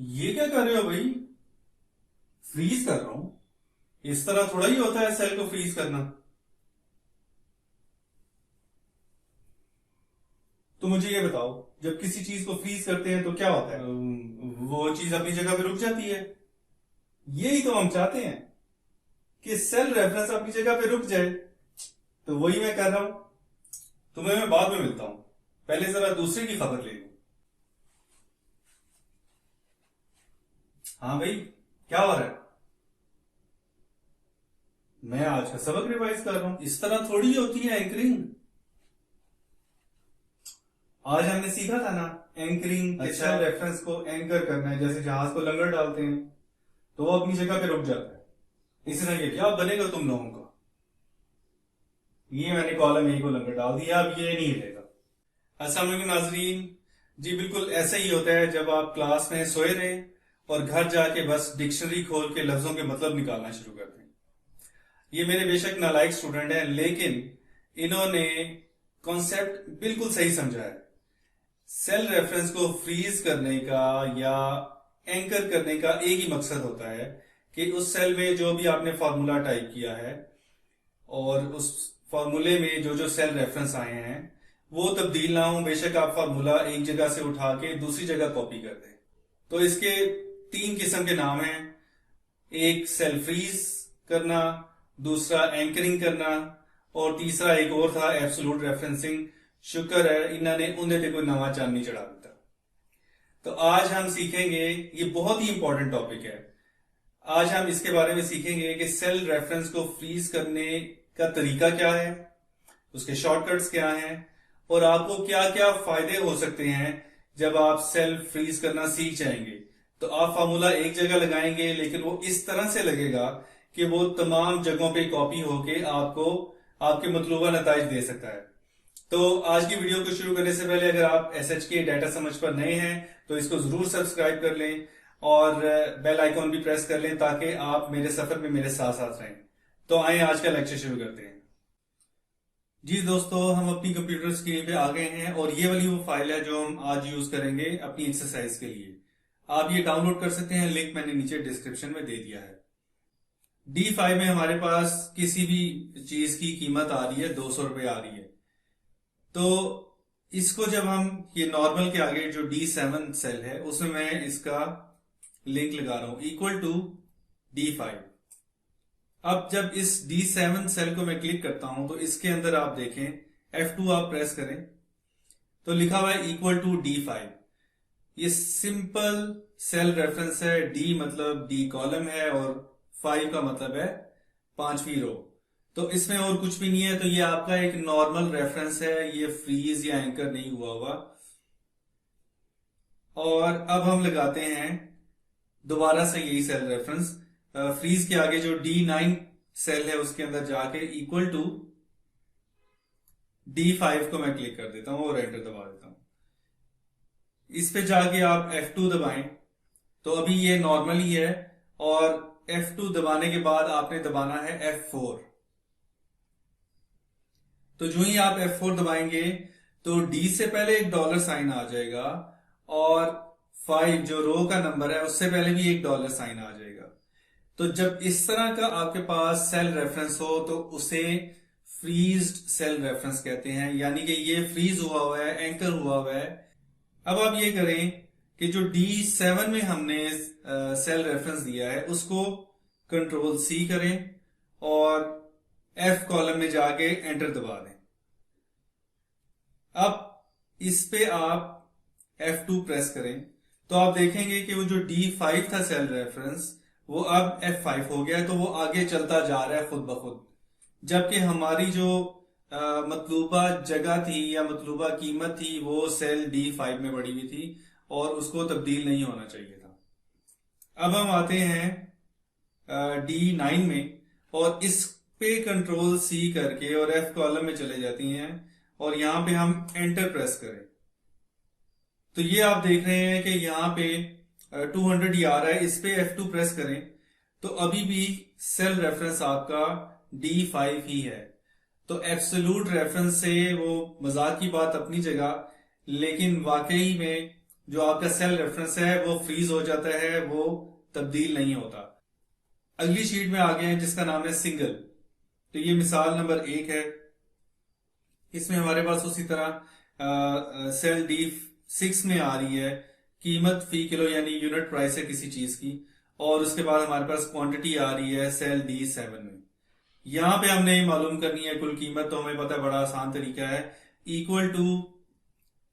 ये क्या कर रहे हो भाई? फ्रीज कर रहा हूं। इस तरह थोड़ा ही होता है सेल को फ्रीज करना। तो मुझे ये बताओ, जब किसी चीज को फ्रीज करते हैं तो क्या होता है? वो चीज अपनी जगह पे रुक जाती है। यही तो हम चाहते हैं कि सेल रेफरेंस अपनी जगह पे रुक जाए। तो वही मैं कर रहा हूं। तुम्हें मैं बाद में मिलता हूं। पहले जरा दूसरे की खबर ले लूं। हाँ भाई, क्या हो रहा है? मैं आज का सबक रिवाइज कर रहा हूं। इस तरह थोड़ी होती है एंकरिंग। आज हमने सीखा था ना, एंकरिंग के अच्छा। सेल रेफरेंस को एंकर करना है। जैसे जहाज को लंगर डालते हैं तो वो अपनी जगह पे रुक जाता है। इस तरह ये क्या बनेगा तुम लोगों का? ये मैंने कॉलम ए को लंगर डाल दिया, अब ये नहीं हिलेगा। अस्सलाम वालेकुम नाजरीन। जी बिल्कुल ऐसा ही होता है जब आप क्लास में सोए रहे और घर जाके बस डिक्शनरी खोल के लफ्जों के मतलब निकालना शुरू कर दें। ये मेरे बेशक नालायक स्टूडेंट हैं, लेकिन इन्होंने कॉन्सेप्ट बिल्कुल सही समझा है। सेल रेफरेंस को फ्रीज करने का या एंकर करने का एक ही मकसद होता है कि उस सेल में जो भी आपने फार्मूला टाइप किया है और उस फार्मूले में जो जो सेल रेफरेंस आए हैं वो तब्दील ना हो। बेशक आप फार्मूला एक जगह से उठा के दूसरी जगह कॉपी कर दें। तो इसके तीन किस्म के नाम हैं। एक सेल फ्रीज करना, दूसरा एंकरिंग करना, और तीसरा एक और था एब्सोल्यूट रेफरेंसिंग। शुक्र है इन्होंने उन्हें ते कोई नवा चांद नहीं चढ़ा दिता। तो आज हम सीखेंगे, ये बहुत ही इंपॉर्टेंट टॉपिक है। आज हम इसके बारे में सीखेंगे कि सेल रेफरेंस को फ्रीज करने का तरीका क्या है, उसके शॉर्टकट्स क्या हैं, और आपको क्या क्या फायदे हो सकते हैं जब आप सेल फ्रीज करना सीख जाएंगे। तो आप फार्मूला एक जगह लगाएंगे, लेकिन वो इस तरह से लगेगा कि वो तमाम जगहों पे कॉपी होके आपको आपके मतलूबा नताइज दे सकता है। तो आज की वीडियो को शुरू करने से पहले अगर आप एसएच के डाटा समझ पर नए हैं तो इसको जरूर सब्सक्राइब कर लें और बेल आइकॉन भी प्रेस कर लें ताकि आप मेरे सफर में मेरे साथ साथ रहें। तो आइए आज का लेक्चर शुरू करते हैं। जी दोस्तों, हम अपनी कंप्यूटर स्क्रीन पे आ गए हैं और ये वाली वो फाइल है जो हम आज यूज करेंगे अपनी एक्सरसाइज के लिए। आप ये डाउनलोड कर सकते हैं, लिंक मैंने नीचे डिस्क्रिप्शन में दे दिया है। D5 में हमारे पास किसी भी चीज की कीमत आ रही है, 200 रुपये आ रही है। तो इसको जब हम ये नॉर्मल के आगे जो D7 सेल है उसमें मैं इसका लिंक लगा रहा हूं, इक्वल टू D5। अब जब इस D7 सेल को मैं क्लिक करता हूं तो इसके अंदर आप देखें, F2 आप प्रेस करें तो लिखा हुआ है इक्वल टू D5। ये सिंपल सेल रेफरेंस है। D मतलब D कॉलम है और 5 का मतलब है पांचवी रो। तो इसमें और कुछ भी नहीं है। तो ये आपका एक नॉर्मल रेफरेंस है, ये फ्रीज या एंकर नहीं हुआ हुआ। और अब हम लगाते हैं दोबारा से यही सेल रेफरेंस। फ्रीज के आगे जो D9 सेल है उसके अंदर जाके इक्वल टू D5 को मैं क्लिक कर देता हूं और एंटर दबा देता हूं। इस पे जाके आप F2 दबाएं तो अभी ये नॉर्मल ही है, और F2 दबाने के बाद आपने दबाना है F4। तो जो ही आप F4 दबाएंगे तो D से पहले एक डॉलर साइन आ जाएगा और 5 जो रो का नंबर है उससे पहले भी एक डॉलर साइन आ जाएगा। तो जब इस तरह का आपके पास सेल रेफरेंस हो तो उसे फ्रीज्ड सेल रेफरेंस कहते हैं, यानी कि ये फ्रीज हुआ हुआ है, एंकर हुआ हुआ है। अब आप ये करें कि जो D7 में हमने सेल रेफरेंस दिया है उसको कंट्रोल C करें और F कॉलम में जाके एंटर दबा दें। अब इस पे आप F2 प्रेस करें तो आप देखेंगे कि वो जो D5 था सेल रेफरेंस वो अब F5 हो गया है। तो वो आगे चलता जा रहा है खुद ब खुद, जबकि हमारी जो मतलूबा जगह थी या मतलूबा कीमत थी वो सेल D5 में पड़ी हुई थी और उसको तब्दील नहीं होना चाहिए था। अब हम आते हैं D9 में और इस पे कंट्रोल C करके और F कॉलम में चले जाती हैं और यहां पे हम एंटर प्रेस करें तो ये आप देख रहे हैं कि यहाँ पे 200 ही आ रहा है। इस पे F2 प्रेस करें तो अभी भी सेल रेफरेंस आपका D5 ही है। तो एब्सोल्यूट रेफरेंस से वो मजाक की बात अपनी जगह, लेकिन वाकई में जो आपका सेल रेफरेंस है वो फ्रीज हो जाता है, वो तब्दील नहीं होता। अगली शीट में आ गए हैं जिसका नाम है सिंगल। तो ये मिसाल नंबर 1 है। इसमें हमारे पास उसी तरह सेल D6 में आ रही है कीमत फी किलो यानी यूनिट प्राइस है किसी चीज की, और उसके बाद हमारे पास क्वांटिटी आ रही है सेल D7 में। यहां पे हमने मालूम करनी है कुल कीमत, तो हमें पता है बड़ा आसान तरीका है, equal to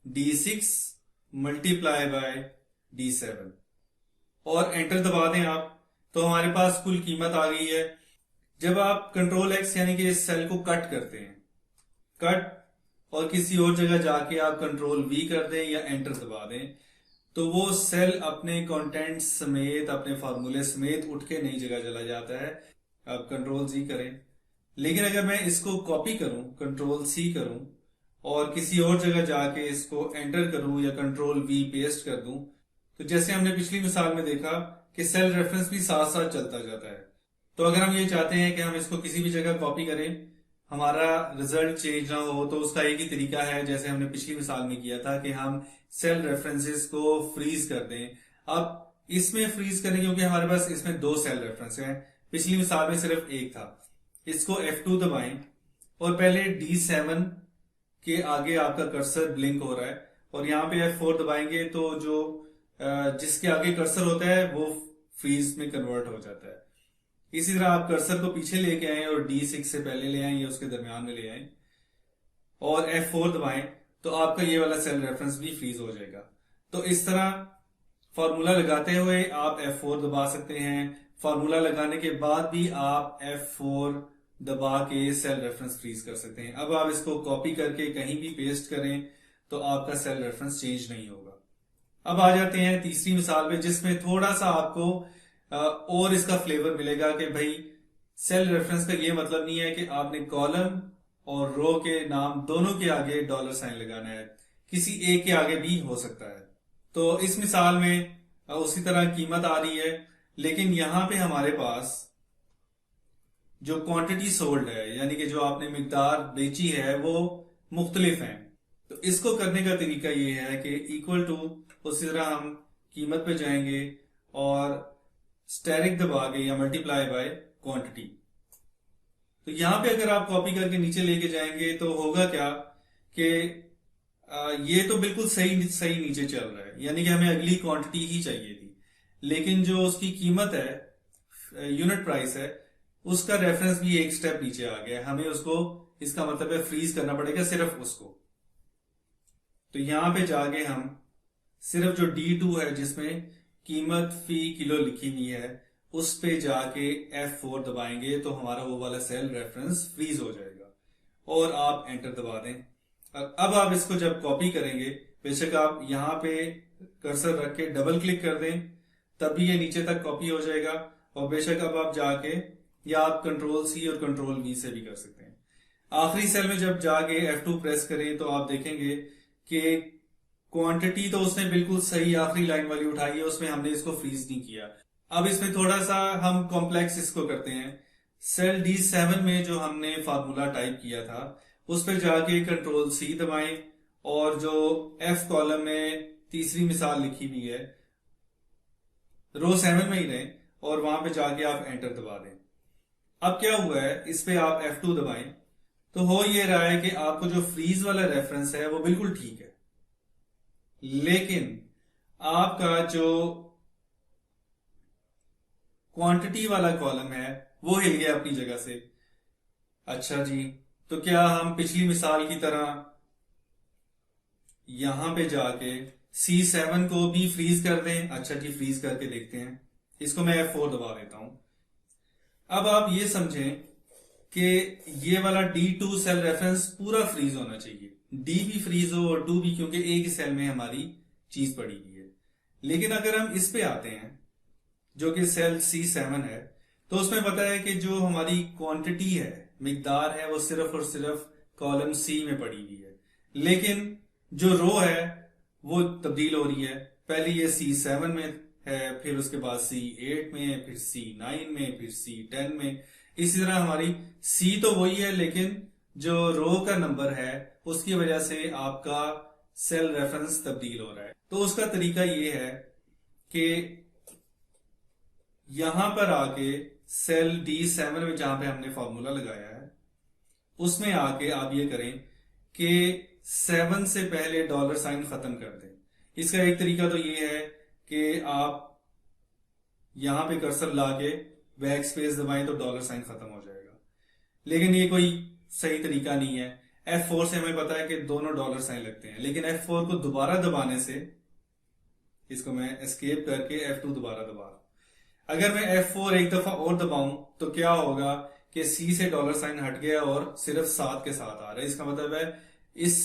D6 multiply by D7 और एंटर दबा दें आप, तो हमारे पास कुल कीमत आ गई है। जब आप कंट्रोल X यानी कि इस सेल को कट करते हैं, कट और किसी और जगह जाके आप कंट्रोल V कर दें या एंटर दबा दें, तो वो सेल अपने कंटेंट समेत, अपने फार्मूले समेत उठ के नई जगह चला जाता है। आप कंट्रोल Z करें, लेकिन अगर मैं इसको कॉपी करूं, कंट्रोल C करूं और किसी और जगह जाके इसको एंटर करूं या कंट्रोल V पेस्ट कर दूं, तो जैसे हमने पिछली मिसाल में देखा कि सेल रेफरेंस भी साथ साथ चलता जाता है। तो अगर हम ये चाहते हैं कि हम इसको किसी भी जगह कॉपी करें, हमारा रिजल्ट चेंज ना हो, तो उसका एक ही तरीका है जैसे हमने पिछली मिसाल में किया था कि हम सेल रेफरेंसेस को फ्रीज कर दें। अब इसमें फ्रीज करें क्योंकि हमारे पास इसमें 2 सेल रेफरेंस हैं, पिछली मिसाल में सिर्फ एक था। इसको F2 दबाएं और पहले D7 के आगे आपका कर्सर ब्लिंक हो रहा है, और यहाँ पे F4 दबाएंगे तो जो जिसके आगे कर्सर होता है वो फ्रीज में कन्वर्ट हो जाता है। इसी तरह आप कर्सर को पीछे लेके आए और D6 से पहले ले आए या उसके दरमियान में ले आए और F4 दबाएं, तो आपका ये वाला सेल रेफरेंस भी फ्रीज हो जाएगा। तो इस तरह फॉर्मूला लगाते हुए आप F4 दबा सकते हैं, फॉर्मूला लगाने के बाद भी आप F4 दबा के सेल रेफरेंस फ्रीज कर सकते हैं। अब आप इसको कॉपी करके कहीं भी पेस्ट करें तो आपका सेल रेफरेंस चेंज नहीं होगा। अब आ जाते हैं तीसरी मिसाल में, जिसमें थोड़ा सा आपको और इसका फ्लेवर मिलेगा कि भाई सेल रेफरेंस का ये मतलब नहीं है कि आपने कॉलम और रो के नाम दोनों के आगे डॉलर साइन लगाना है, किसी एक के आगे भी हो सकता है। तो इस मिसाल में उसी तरह कीमत आ रही है, लेकिन यहां पे हमारे पास जो क्वांटिटी सोल्ड है यानी कि जो आपने मिकदार बेची है वो मुख्तलिफ है। तो इसको करने का तरीका ये है कि इक्वल टू, उसी तरह हम कीमत पे जाएंगे और स्टेरिक दबा के या मल्टीप्लाई बाय क्वांटिटी। तो यहां पे अगर आप कॉपी करके नीचे लेके जाएंगे तो होगा क्या कि ये तो बिल्कुल सही सही नीचे चल रहा है, यानी कि हमें अगली क्वांटिटी ही चाहिए थी, लेकिन जो उसकी कीमत है, यूनिट प्राइस है, उसका रेफरेंस भी एक स्टेप नीचे आ गया। हमें उसको, इसका मतलब है फ्रीज करना पड़ेगा सिर्फ उसको। तो यहां पे जाके हम सिर्फ जो D2 है जिसमें कीमत फी किलो लिखी हुई है उस पे जाके F4 दबाएंगे तो हमारा वो वाला सेल रेफरेंस फ्रीज हो जाएगा और आप एंटर दबा दें। अब आप इसको जब कॉपी करेंगे, बेशक आप यहां पे कर्सर रख के डबल क्लिक कर दें तब भी ये नीचे तक कॉपी हो जाएगा, और बेशक अब आप जाके या आप कंट्रोल C और कंट्रोल V से भी कर सकते हैं। आखिरी सेल में जब जाके F2 प्रेस करें तो आप देखेंगे कि क्वांटिटी तो उसने बिल्कुल सही आखिरी लाइन वाली उठाई है, उसमें हमने इसको फ्रीज नहीं किया। अब इसमें थोड़ा सा हम कॉम्प्लेक्स इसको करते हैं। सेल D7 में जो हमने फार्मूला टाइप किया था उस पर जाके कंट्रोल C दबाएं और जो F कॉलम में तीसरी मिसाल लिखी हुई है रो 7 में ही रहें और वहां पे जाके आप एंटर दबा दें। अब क्या हुआ है, इस पे आप F2 दबाएं तो हो ये रहा है कि आपको जो फ्रीज वाला रेफरेंस है वो बिल्कुल ठीक है, लेकिन आपका जो क्वांटिटी वाला कॉलम है वो हिल गया अपनी जगह से। अच्छा जी, तो क्या हम पिछली मिसाल की तरह यहां पे जाके C7 को भी फ्रीज कर दें? अच्छा जी, फ्रीज करके देखते हैं। इसको मैं F4 दबा देता हूं। अब आप ये समझें कि ये वाला D2 सेल रेफरेंस पूरा फ्रीज होना चाहिए, D भी फ्रीज हो और 2 भी, क्योंकि एक ही सेल में हमारी चीज पड़ी हुई है। लेकिन अगर हम इस पे आते हैं जो कि सेल C7 है, तो उसमें पता है कि जो हमारी क्वांटिटी है, मिकदार है, वो सिर्फ और सिर्फ कॉलम C में पड़ी हुई है, लेकिन जो रो है वो तब्दील हो रही है। पहले ये C7 में है, फिर उसके बाद C8 में, फिर C9 में, फिर C10 में। इसी तरह हमारी C तो वही है, लेकिन जो रो का नंबर है उसकी वजह से आपका सेल रेफरेंस तब्दील हो रहा है। तो उसका तरीका ये है कि यहां पर आके सेल D7 में जहां पे हमने फॉर्मूला लगाया है उसमें आके आप ये करें कि 7 से पहले डॉलर साइन खत्म कर दें। इसका एक तरीका तो ये है कि आप यहां पे कर्सर लाके बैक स्पेस दबाएं तो डॉलर साइन खत्म हो जाएगा, लेकिन ये कोई सही तरीका नहीं है। F4 से हमें पता है कि दोनों डॉलर साइन लगते हैं, लेकिन F4 को दोबारा दबाने से, इसको मैं एस्केप करके F2 दोबारा दबा रहा हूं, अगर मैं F4 एक दफा और दबाऊं तो क्या होगा कि C से डॉलर साइन हट गया और सिर्फ 7 के साथ आ रहा है। इसका मतलब है इस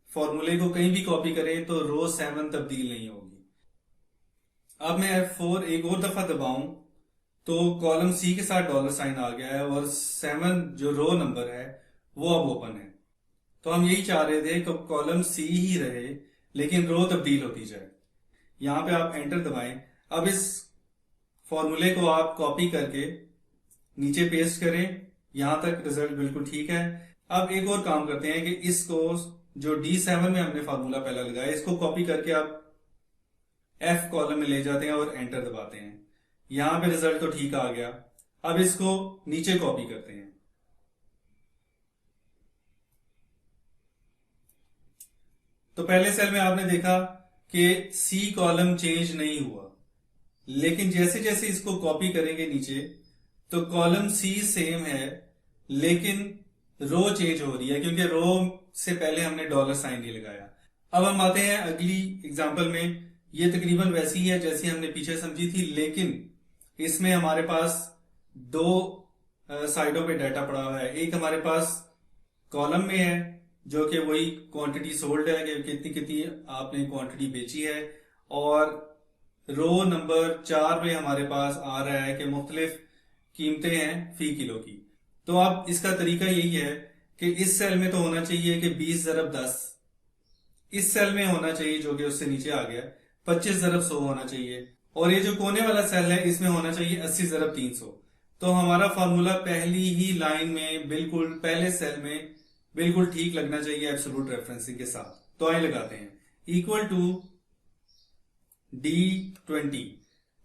फॉर्मूले को कहीं भी कॉपी करें तो रो 7 तब्दील नहीं होगी। अब मैं F4 एक और दफा दबाऊं तो कॉलम C के साथ डॉलर साइन आ गया है और 7 जो रो नंबर है वो अब ओपन है। तो हम यही चाह रहे थे कि कॉलम C ही रहे लेकिन रो तब्दील होती जाए। यहां पे आप एंटर दबाएं। अब इस फॉर्मूले को आप कॉपी करके नीचे पेस्ट करें। यहां तक रिजल्ट बिल्कुल ठीक है। अब एक और काम करते हैं कि इसको जो D7 में हमने फॉर्मूला पहला लगाया इसको कॉपी करके आप F कॉलम में ले जाते हैं और एंटर दबाते हैं। यहां पे रिजल्ट तो ठीक आ गया। अब इसको नीचे कॉपी करते हैं। तो पहले सेल में आपने देखा कि C कॉलम चेंज नहीं हुआ, लेकिन जैसे जैसे इसको कॉपी करेंगे नीचे तो कॉलम C सेम है लेकिन रो चेंज हो रही है क्योंकि रो से पहले हमने डॉलर साइन नहीं लगाया। अब हम आते हैं अगली एग्जांपल में। ये तकरीबन वैसी ही है जैसी हमने पीछे समझी थी, लेकिन इसमें हमारे पास दो साइडों पे डाटा पड़ा हुआ है। एक हमारे पास कॉलम में है जो कि वही क्वांटिटी सोल्ड है कि कितनी कितनी आपने क्वांटिटी बेची है, और रो नंबर 4 में हमारे पास आ रहा है कि मुख्तलिफ कीमतें हैं फी किलो की। तो अब इसका तरीका यही है कि इस सेल में तो होना चाहिए कि 20 ज़रब 10, इस सेल में होना चाहिए जो कि उससे नीचे आ गया 25 ज़रब 100 होना चाहिए, और ये जो कोने वाला सेल है इसमें होना चाहिए 80 ज़रब 300। तो हमारा फॉर्मूला पहली ही लाइन में बिल्कुल पहले सेल में बिल्कुल ठीक लगना चाहिए एब्सोल्यूट रेफरेंसिंग के साथ। तो आइए लगाते हैं इक्वल टू D20।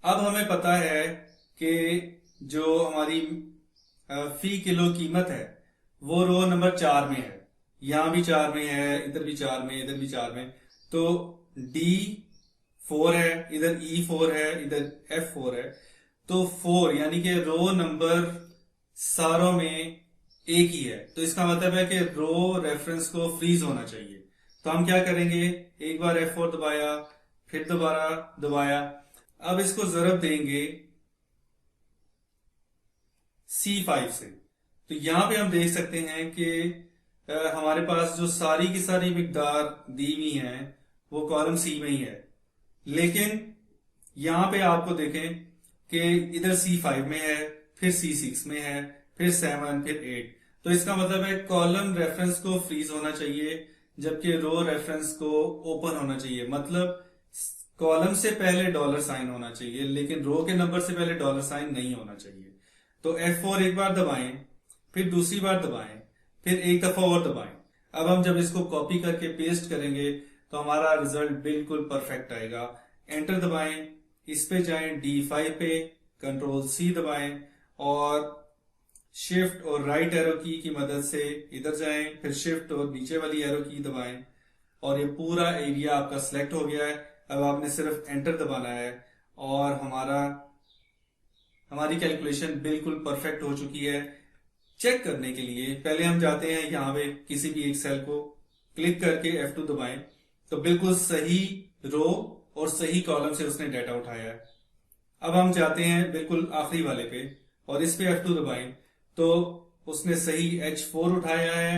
अब हमें पता है कि जो हमारी फी किलो कीमत है वो रो नंबर 4 में है। यहां भी 4 में है, इधर भी 4 में, इधर भी 4 में। तो D4 है, इधर E4 है, इधर F4 है। तो 4 यानी कि रो नंबर सारों में एक ही है। तो इसका मतलब है कि रो रेफरेंस को फ्रीज होना चाहिए। तो हम क्या करेंगे, एक बार F4 दबाया, फिर दोबारा दबाया। अब इसको जरब देंगे C5 से। तो यहां पे हम देख सकते हैं कि हमारे पास जो सारी की सारी मिकदार दी हुई है वो कॉलम C में ही है, लेकिन यहां पे आपको देखें कि इधर C5 में है, फिर C6 में है, फिर 7, फिर 8। तो इसका मतलब है कॉलम रेफरेंस को फ्रीज होना चाहिए जबकि रो रेफरेंस को ओपन होना चाहिए। मतलब कॉलम से पहले डॉलर साइन होना चाहिए लेकिन रो के नंबर से पहले डॉलर साइन नहीं होना चाहिए। तो F4 एक बार दबाएं, फिर दूसरी बार दबाएं, फिर एक दफा और दबाएं। अब हम जब इसको कॉपी करके पेस्ट करेंगे तो हमारा रिजल्ट बिल्कुल परफेक्ट आएगा। एंटर दबाएं, इस पे जाएं D5 पे, कंट्रोल C दबाएं और शिफ्ट और राइट एरो की मदद से इधर जाएं, फिर शिफ्ट और नीचे वाली एरो की दबाएं और ये पूरा एरिया आपका सिलेक्ट हो गया है। अब आपने सिर्फ एंटर दबाना है और हमारी कैलकुलेशन बिल्कुल परफेक्ट हो चुकी है। चेक करने के लिए पहले हम जाते हैं यहाँ पे किसी भी एक सेल को क्लिक करके F2 दबाएं तो बिल्कुल सही रो और सही कॉलम से उसने डाटा उठाया है। अब हम जाते हैं बिल्कुल आखिरी वाले पे और इस पे F2 दबाएं तो उसने सही H4 उठाया है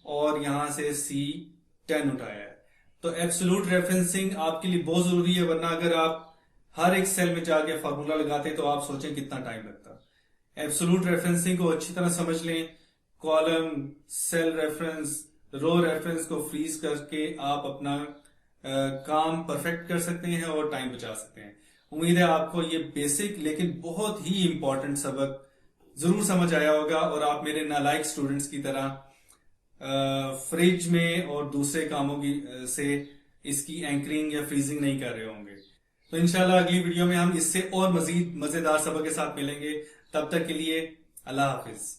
और यहां से C10 उठाया है। तो एब्सोल्यूट रेफरेंसिंग आपके लिए बहुत जरूरी है, वरना अगर आप हर एक सेल में जाके फार्मूला लगाते तो आप सोचें कितना टाइम लगता। एब्सोल्यूट रेफरेंसिंग को अच्छी तरह समझ लें। कॉलम, सेल रेफरेंस, रो रेफरेंस को फ्रीज करके आप अपना काम परफेक्ट कर सकते हैं और टाइम बचा सकते हैं। उम्मीद है आपको ये बेसिक लेकिन बहुत ही इंपॉर्टेंट सबक जरूर समझ आया होगा और आप मेरे नालायक स्टूडेंट्स की तरह फ्रिज में और दूसरे कामों की से इसकी एंकरिंग या फ्रीजिंग नहीं कर रहे होंगे। तो इंशाल्लाह अगली वीडियो में हम इससे और मजीद मजेदार सबक के साथ मिलेंगे। तब तक के लिए अल्लाह हाफिज।